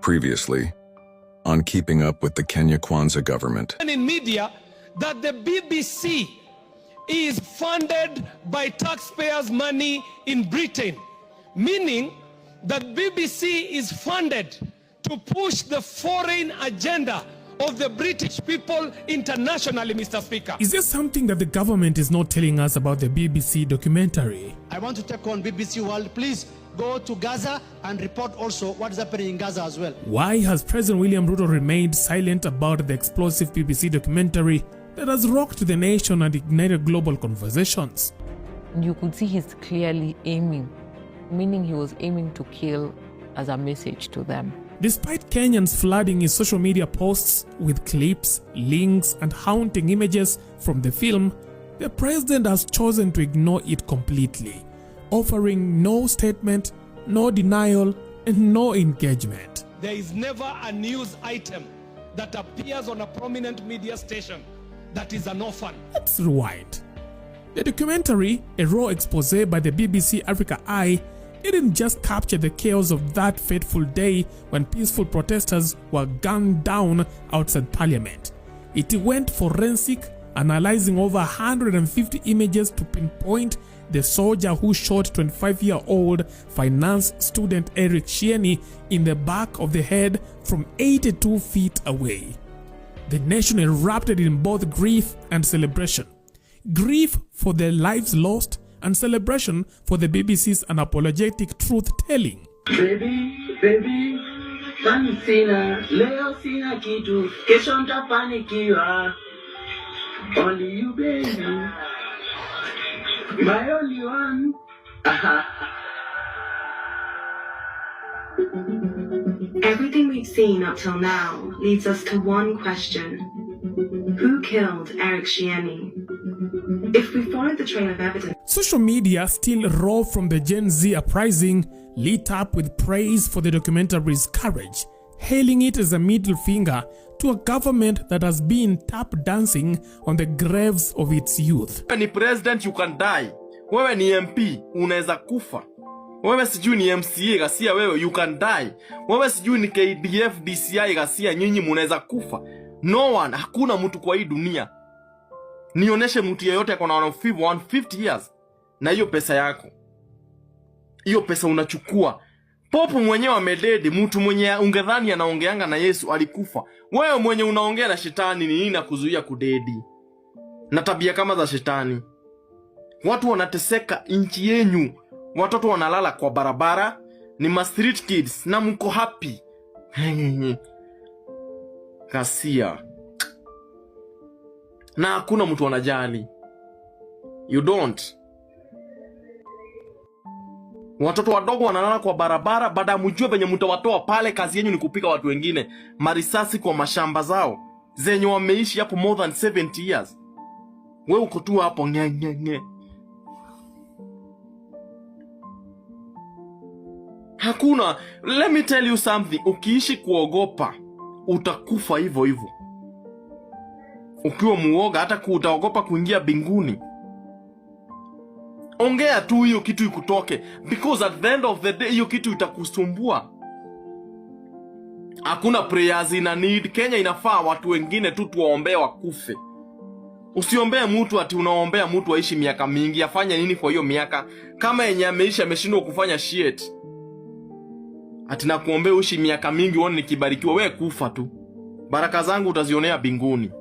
Previously, on Keeping Up with the Kenya Kwanza government. In media, that the BBC is funded by taxpayers' money in Britain, meaning that BBC is funded to push the foreign agenda of the British people internationally, Mr. Speaker. Is there something that the government is not telling us about the BBC documentary? I want to take on BBC World. Please go to Gaza and report also what is happening in Gaza as well. Why has President William Ruto remained silent about the explosive BBC documentary that has rocked the nation and ignited global conversations? You could see he's clearly aiming, meaning he was aiming to kill as a message to them. Despite Kenyans flooding his social media posts with clips, links, and haunting images from the film, the president has chosen to ignore it completely, offering no statement, no denial, and no engagement. There is never a news item that appears on a prominent media station that is an orphan. Let's rewind. The documentary, a raw expose by the BBC Africa Eye, didn't just capture the chaos of that fateful day when peaceful protesters were gunned down outside Parliament. It went forensic, analyzing over 150 images to pinpoint the soldier who shot 25-year-old finance student Eric Shieni in the back of the head from 82 feet away. The nation erupted in both grief and celebration. Grief for their lives lost, and celebration for the BBC's unapologetic truth-telling. Baby, sina, leo sina kitu, kesho nitafanikiwa. Only you, baby, my only one. Everything we've seen up till now leads us to one question. Who killed Eric Shieni? If we follow the trail of evidence... Social media, still raw from the Gen Z uprising, lit up with praise for the documentary's courage, hailing it as a middle finger to a government that has been tap dancing on the graves of its youth. Wewe ni president, you can die. Wewe ni MP, unaweza kufa. Wewe sijui ni MCA Ghasia, wewe you can die. Wewe sijui ni KDF DCI Ghasia, nyinyi munaweza kufa. No one, hakuna mtu kwa hii dunia. Nioneshe mtu yeyote akona 150 years na hiyo pesa yako. Hiyo pesa unachukua. Popo mwenyewe amededi, mtu mwenye ungedhani anaongeanga na Yesu alikufa. Wewe mwenye unaongea na shetani, ni nini nakuzuia kudedi? Na tabia kama za shetani. Watu wanateseka nchi yenyu. Watoto wanalala kwa barabara, ni ma street kids na mko happy. Ghasia. Na hakuna mtu anajali. You don't. Watoto wadogo wanalala kwa barabara, baada ya mjue venye mtawatoa pale, kazi yenu ni kupika watu wengine marisasi kwa mashamba zao zenye wameishi hapo more than 70 years. Wewe uko tu hapo nge. Hakuna. Let me tell you something. Ukiishi kuogopa, utakufa hivyo hivyo. Ukiwa muoga, hata utaogopa kuingia binguni. Ongea tu hiyo kitu ikutoke, because at the end of the day hiyo kitu itakusumbua. Hakuna prayers ina need. Kenya inafaa watu wengine tu tuwaombee wakufe. Usiombee mtu ati unaombea mtu aishi miaka mingi. Afanya nini kwa hiyo miaka kama yenye ameishi ameshindwa kufanya shit? Ati na kuombea uishi miaka mingi uone nikibarikiwa, wewe kufa tu. Baraka zangu utazionea binguni.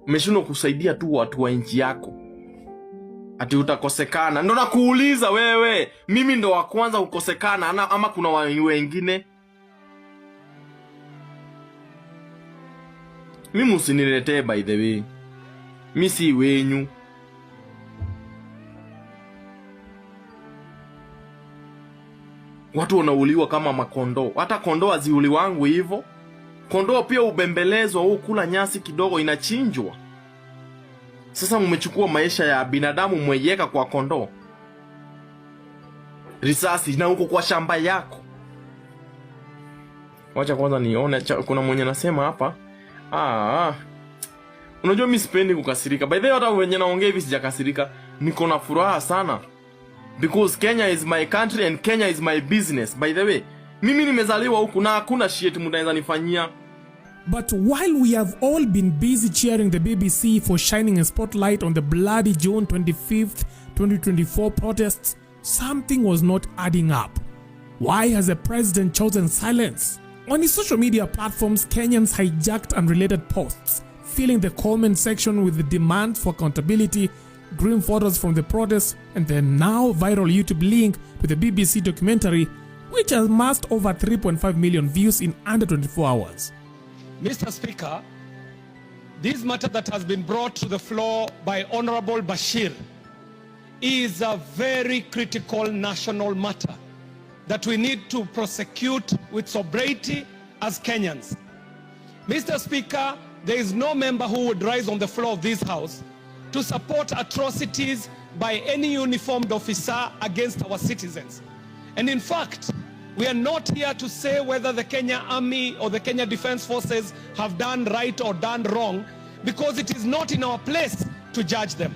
Umeshindwa kusaidia tu watu wa nchi yako. Ati utakosekana. Ndo nakuuliza wewe, mimi ndo wa kwanza kukosekana ama kuna wengine? Mimi usiniletee by the way. Mimi si wenyu. Watu wanauliwa kama makondoo. Hata kondoo aziuli wangu hivyo. Kondoo pia ubembelezwa au kula nyasi kidogo inachinjwa. Sasa mmechukua maisha ya binadamu mweyeka kwa kondoo. Risasi na huko kwa shamba yako. Wacha kwanza nione, kuna mwenye nasema hapa. Unajua mimi sipendi kukasirika. By the way, hata wenye naongea hivi sijakasirika. Niko na furaha sana. because Kenya is my country and Kenya is my business. By the way, mimi nimezaliwa huku na hakuna shit mnaweza nifanyia. But while we have all been busy cheering the BBC for shining a spotlight on the bloody June 25th, 2024 protests, something was not adding up. Why has the president chosen silence? On his social media platforms, Kenyans hijacked unrelated posts, filling the comment section with the demands for accountability, grim photos from the protests, and the now viral YouTube link to the BBC documentary, which has amassed over 3.5 million views in under 24 hours. Mr. Speaker, this matter that has been brought to the floor by Honorable Bashir is a very critical national matter that we need to prosecute with sobriety as Kenyans. Mr. Speaker, there is no member who would rise on the floor of this House to support atrocities by any uniformed officer against our citizens. And in fact, we are not here to say whether the Kenya Army or the Kenya Defense Forces have done right or done wrong, because it is not in our place to judge them.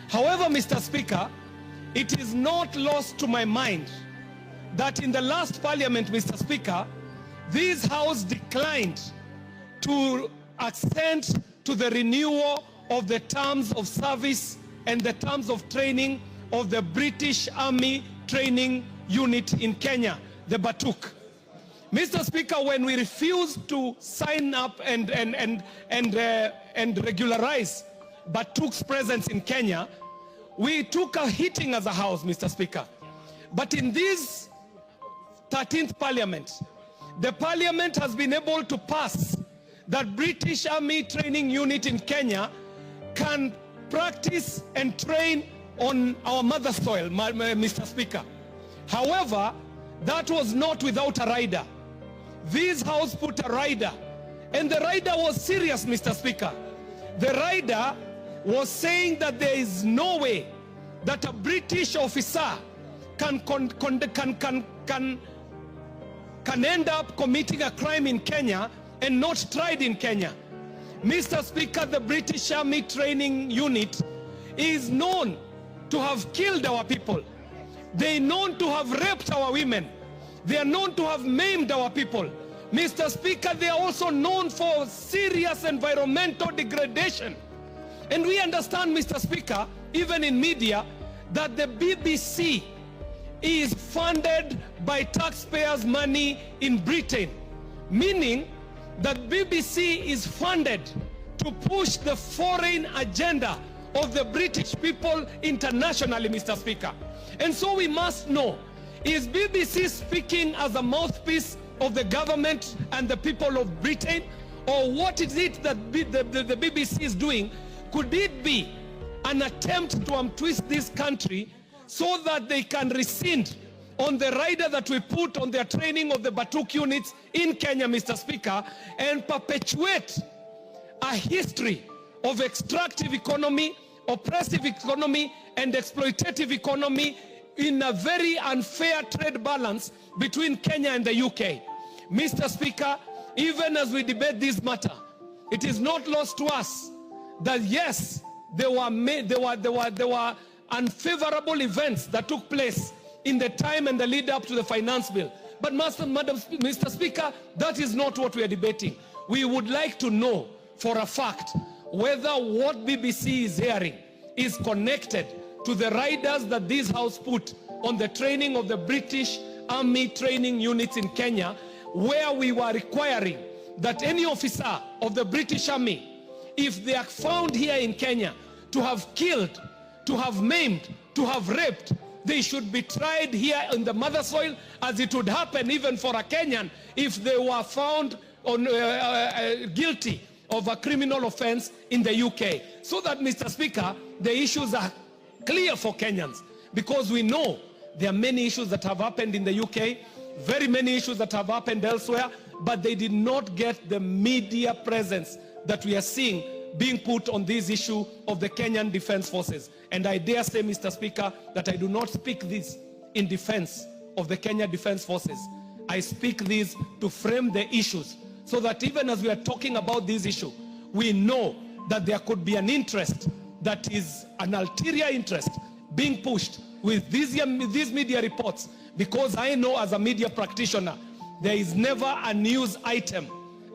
However, Mr. Speaker, it is not lost to my mind that in the last parliament, Mr. Speaker, this House declined to assent to the renewal of the terms of service and the terms of training of the British Army Training Unit in Kenya, the Batuk. Mr. Speaker, when we refused to sign up and regularize Batuk's presence in Kenya, we took a hitting as a House, Mr. Speaker. But in this 13th Parliament, the Parliament has been able to pass that British Army Training Unit in Kenya can practice and train on our mother soil, Mr. Speaker. However, that was not without a rider. This House put a rider, and the rider was serious, Mr. Speaker. The rider was saying that there is no way that a British officer can end up committing a crime in Kenya and not tried in Kenya. Mr. Speaker, the British Army Training Unit is known to have killed our people. They are known to have raped our women. They are known to have maimed our people. Mr. Speaker, they are also known for serious environmental degradation. And we understand, Mr. Speaker, even in media, that the BBC is funded by taxpayers' money in Britain, meaning that BBC is funded to push the foreign agenda of the British people internationally, Mr. Speaker. And so we must know, is BBC speaking as a mouthpiece of the government and the people of Britain? Or what is it that the BBC is doing? Could it be an attempt to untwist this country so that they can rescind on the rider that we put on their training of the Batuk units in Kenya, Mr. Speaker, and perpetuate a history of extractive economy, oppressive economy, and exploitative economy in a very unfair trade balance between Kenya and the UK. Mr. Speaker, even as we debate this matter, it is not lost to us that yes, there were unfavorable events that took place in the time and the lead up to the finance bill. But Mr. Speaker, that is not what we are debating. We would like to know for a fact whether what BBC is hearing is connected to the riders that this House put on the training of the British Army Training Units in Kenya, where we were requiring that any officer of the British Army, if they are found here in Kenya to have killed, to have maimed, to have raped, they should be tried here in the mother soil, as it would happen even for a Kenyan if they were found on, guilty of a criminal offense in the UK. So that, Mr. Speaker, the issues are clear for Kenyans, because we know there are many issues that have happened in the UK, very many issues that have happened elsewhere, but they did not get the media presence that we are seeing being put on this issue of the Kenyan Defense Forces. And I dare say, Mr. Speaker, that I do not speak this in defense of the Kenya Defense Forces. I speak this to frame the issues, so that even as we are talking about this issue, we know that there could be an interest that is an ulterior interest being pushed with these media reports, because I know as a media practitioner, there is never a news item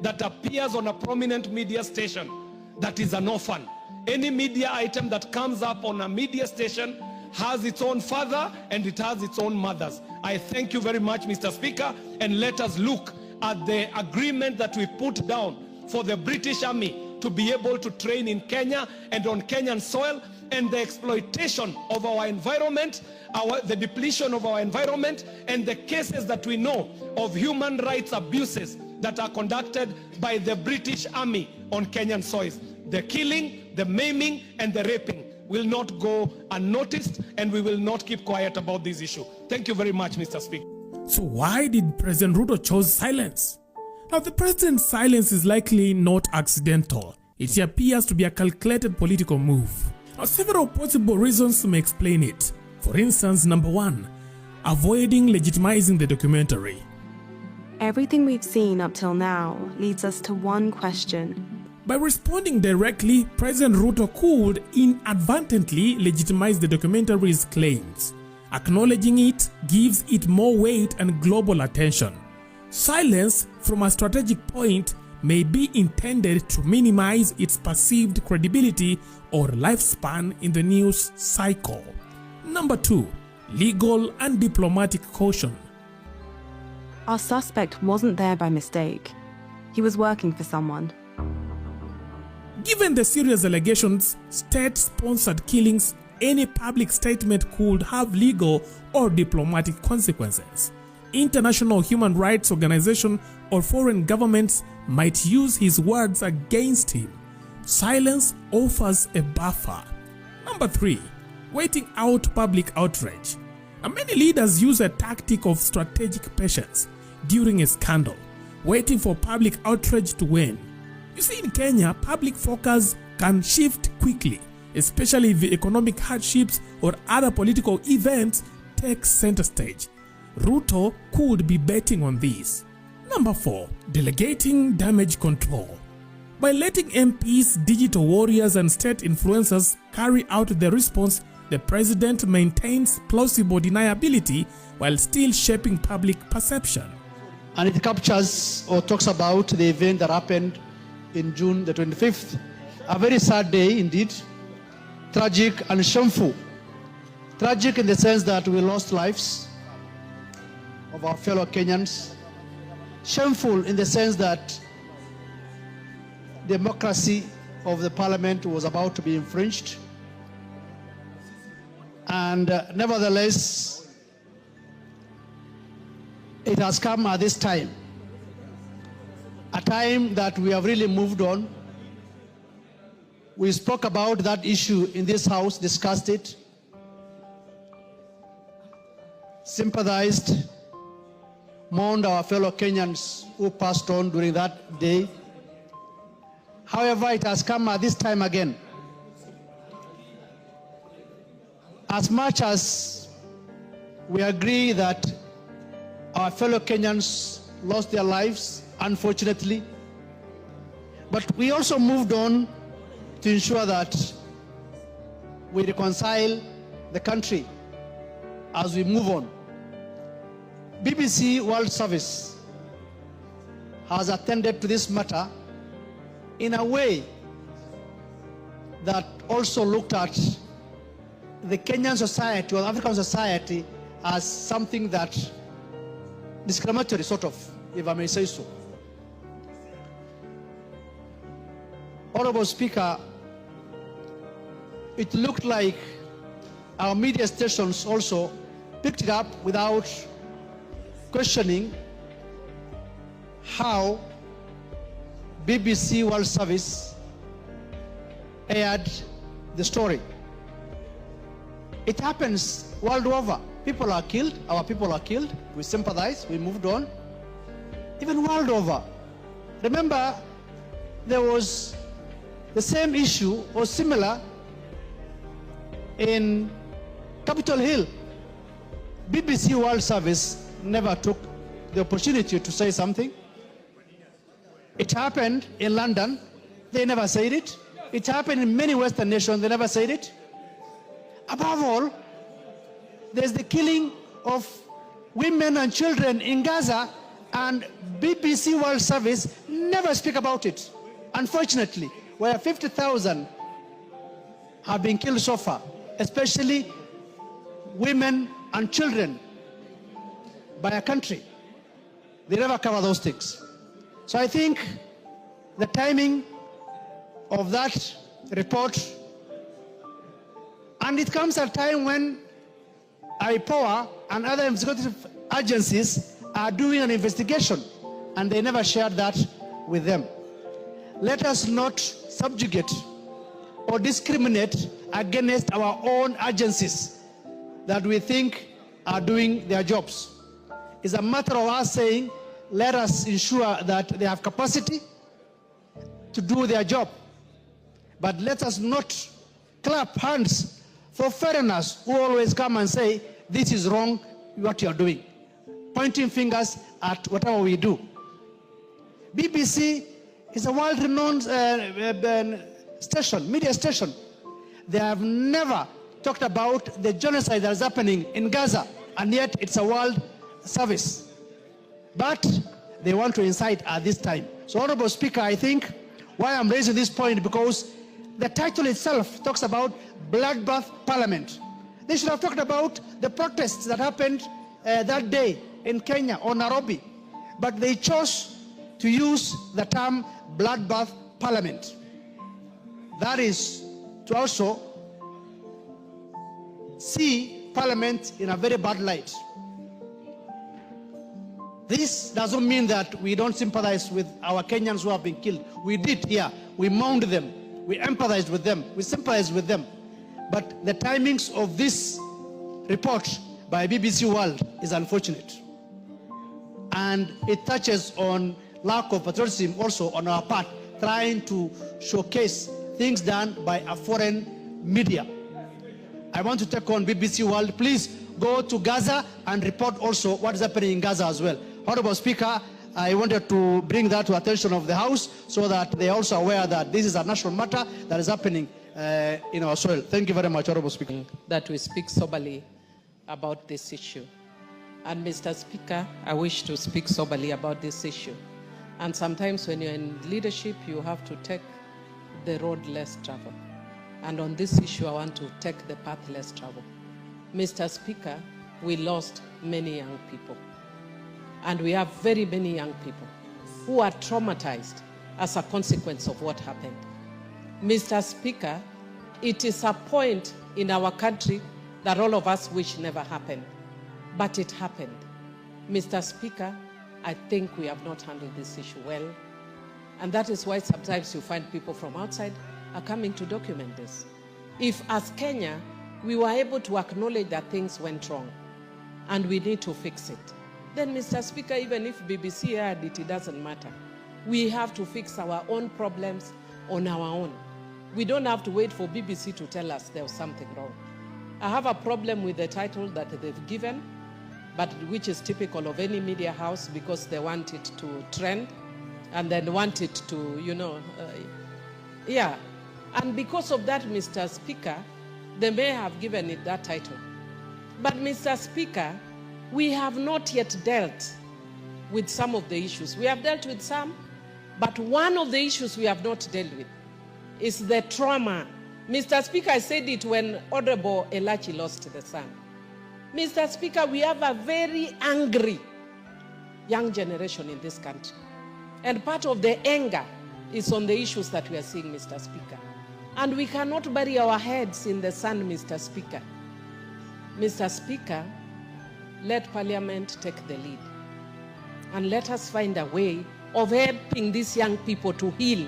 that appears on a prominent media station that is an orphan. Any media item that comes up on a media station has its own father and it has its own mothers. I thank you very much, Mr. Speaker, and let us look at the agreement that we put down for the British Army to be able to train in Kenya and on Kenyan soil, and the exploitation of our environment, the depletion of our environment, and the cases that we know of human rights abuses that are conducted by the British Army on Kenyan soils. The killing, the maiming, and the raping will not go unnoticed, and we will not keep quiet about this issue. Thank you very much, Mr. Speaker. So why did President Ruto choose silence? Now, the president's silence is likely not accidental. It appears to be a calculated political move. Now, several possible reasons may explain it. For instance, number one, avoiding legitimizing the documentary. Everything we've seen up till now leads us to one question. By responding directly, President Ruto could inadvertently legitimize the documentary's claims. Acknowledging it gives it more weight and global attention. Silence, from a strategic point, may be intended to minimize its perceived credibility or lifespan in the news cycle. Number two, legal and diplomatic caution. Our suspect wasn't there by mistake. He was working for someone. Given the serious allegations, state-sponsored killings, any public statement could have legal or diplomatic consequences. International human rights organizations or foreign governments might use his words against him. Silence offers a buffer. Number three, waiting out public outrage. Now, many leaders use a tactic of strategic patience during a scandal, waiting for public outrage to wane. You see, in Kenya, public focus can shift quickly, especially if economic hardships or other political events take center stage. Ruto could be betting on this. Number four, delegating damage control. By letting MPs, digital warriors, and state influencers carry out the response, the president maintains plausible deniability while still shaping public perception. And it captures or talks about the event that happened in June the 25th. A very sad day indeed. Tragic and shameful. Tragic in the sense that we lost lives of our fellow Kenyans. Shameful in the sense that democracy of the parliament was about to be infringed. And nevertheless, it has come at this time, a time that we have really moved on. We spoke about that issue in this house, discussed it, sympathized, mourned our fellow Kenyans who passed on during that day. However, it has come at this time again. As much as we agree that our fellow Kenyans lost their lives, unfortunately, but we also moved on to ensure that we reconcile the country as we move on. BBC World Service has attended to this matter in a way that also looked at the Kenyan society or African society as something that discriminatory, sort of, if I may say so. Honorable Speaker, it looked like our media stations also picked it up without questioning how BBC World Service aired the story. It happens world over. People are killed, our people are killed. We sympathize, we moved on. Even world over. Remember, there was the same issue or similar in Capitol Hill. BBC World Service never took the opportunity to say something. It happened in London, they never said it. It happened in many Western nations, they never said it. Above all, there's the killing of women and children in Gaza, and BBC World Service never speak about it. Unfortunately, where 50,000 have been killed so far, especially women and children by a country. They never cover those things. So I think the timing of that report, and it comes at a time when IPOA and other investigative agencies are doing an investigation, and they never shared that with them. Let us not subjugate or discriminate against our own agencies that we think are doing their jobs. It's a matter of us saying, let us ensure that they have capacity to do their job. But let us not clap hands for foreigners who always come and say, this is wrong, what you're doing. Pointing fingers at whatever we do. BBC is a world-renowned station, media station. They have never talked about the genocide that is happening in Gaza, and yet it's a world service. But they want to incite at this time. So, Honorable Speaker, I think why I'm raising this point, because the title itself talks about bloodbath parliament. They should have talked about the protests that happened that day in Kenya or Nairobi, but they chose to use the term bloodbath parliament. That is to also see parliament in a very bad light. This doesn't mean that we don't sympathize with our Kenyans who have been killed. We did here. We mourned them. We empathized with them. We sympathized with them. But the timings of this report by BBC World is unfortunate. And it touches on lack of patriotism also on our part, trying to showcase things done by a foreign media. I want to take on BBC World. Please go to Gaza and report also what is happening in Gaza as well. Honorable Speaker, I wanted to bring that to attention of the House so that they are also aware that this is a national matter that is happening in our soil. Thank you very much, Honorable Speaker. That we speak soberly about this issue. And Mr. Speaker, I wish to speak soberly about this issue. And sometimes when you're in leadership, you have to take the road less traveled. And on this issue, I want to take the path less traveled. Mr. Speaker, we lost many young people. And we have very many young people who are traumatized as a consequence of what happened. Mr. Speaker, it is a point in our country that all of us wish never happened. But it happened. Mr. Speaker, I think we have not handled this issue well. And that is why sometimes you find people from outside are coming to document this. If as Kenya, we were able to acknowledge that things went wrong and we need to fix it, then Mr. Speaker, even if BBC aired it, it doesn't matter. We have to fix our own problems on our own. We don't have to wait for BBC to tell us there was something wrong. I have a problem with the title that they've given, but which is typical of any media house, because they want it to trend and then want it to, yeah. And because of that, Mr. Speaker, they may have given it that title. But Mr. Speaker, we have not yet dealt with some of the issues. We have dealt with some, but one of the issues we have not dealt with is the trauma. Mr. Speaker, I said it when Honorable Elachi lost the son. Mr. Speaker, we have a very angry young generation in this country. And part of the anger is on the issues that we are seeing, Mr. Speaker. And we cannot bury our heads in the sand, Mr. Speaker. Mr. Speaker, let Parliament take the lead. And let us find a way of helping these young people to heal.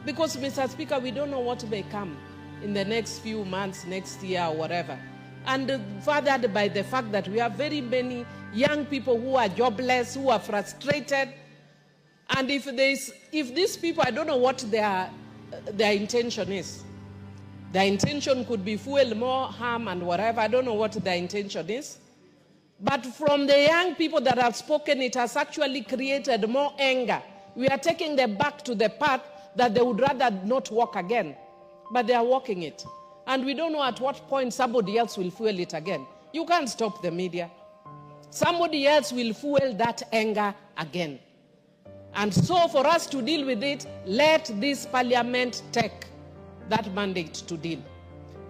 Because, Mr. Speaker, we don't know what may come in the next few months, next year, or whatever. And furthered by the fact that we have very many young people who are jobless, who are frustrated. And if these people, I don't know what their intention is. Their intention could be fuel more harm and whatever. I don't know what their intention is. But from the young people that have spoken, it has actually created more anger. We are taking them back to the path that they would rather not walk again. But they are walking it. And we don't know at what point somebody else will fuel it again. You can't stop the media. Somebody else will fuel that anger again. And so for us to deal with it, let this parliament take that mandate to deal.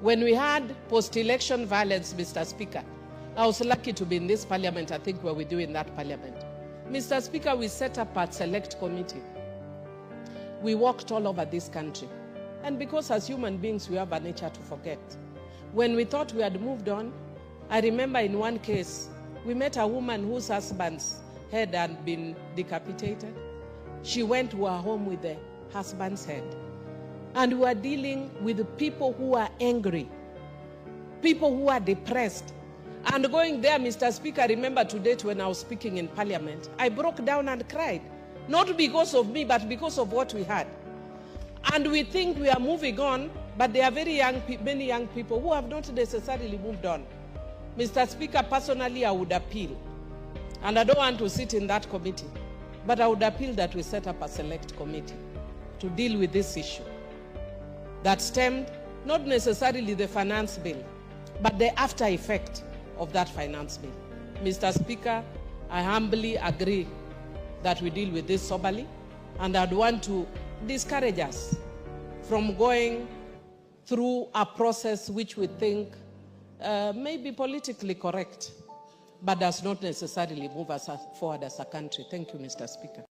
When we had post-election violence, Mr. Speaker, I was lucky to be in this parliament, I think where we do in that parliament. Mr. Speaker, we set up a select committee. We walked all over this country. And because as human beings, we have a nature to forget. When we thought we had moved on, I remember in one case, we met a woman whose husband's head had been decapitated. She went to her home with the husband's head. And we were dealing with people who are angry, people who are depressed. And going there, Mr. Speaker, remember to date when I was speaking in Parliament, I broke down and cried. Not because of me, but because of what we had. And we think we are moving on, but there are many young people who have not necessarily moved on. Mr. Speaker, personally, I would appeal, and I don't want to sit in that committee, but I would appeal that we set up a select committee to deal with this issue that stemmed not necessarily the finance bill, but the after effect of that finance bill. Mr. Speaker, I humbly agree that we deal with this soberly, and I'd want to discourage us from going through a process which we think may be politically correct, but does not necessarily move us forward as a country. Thank you, Mr. Speaker.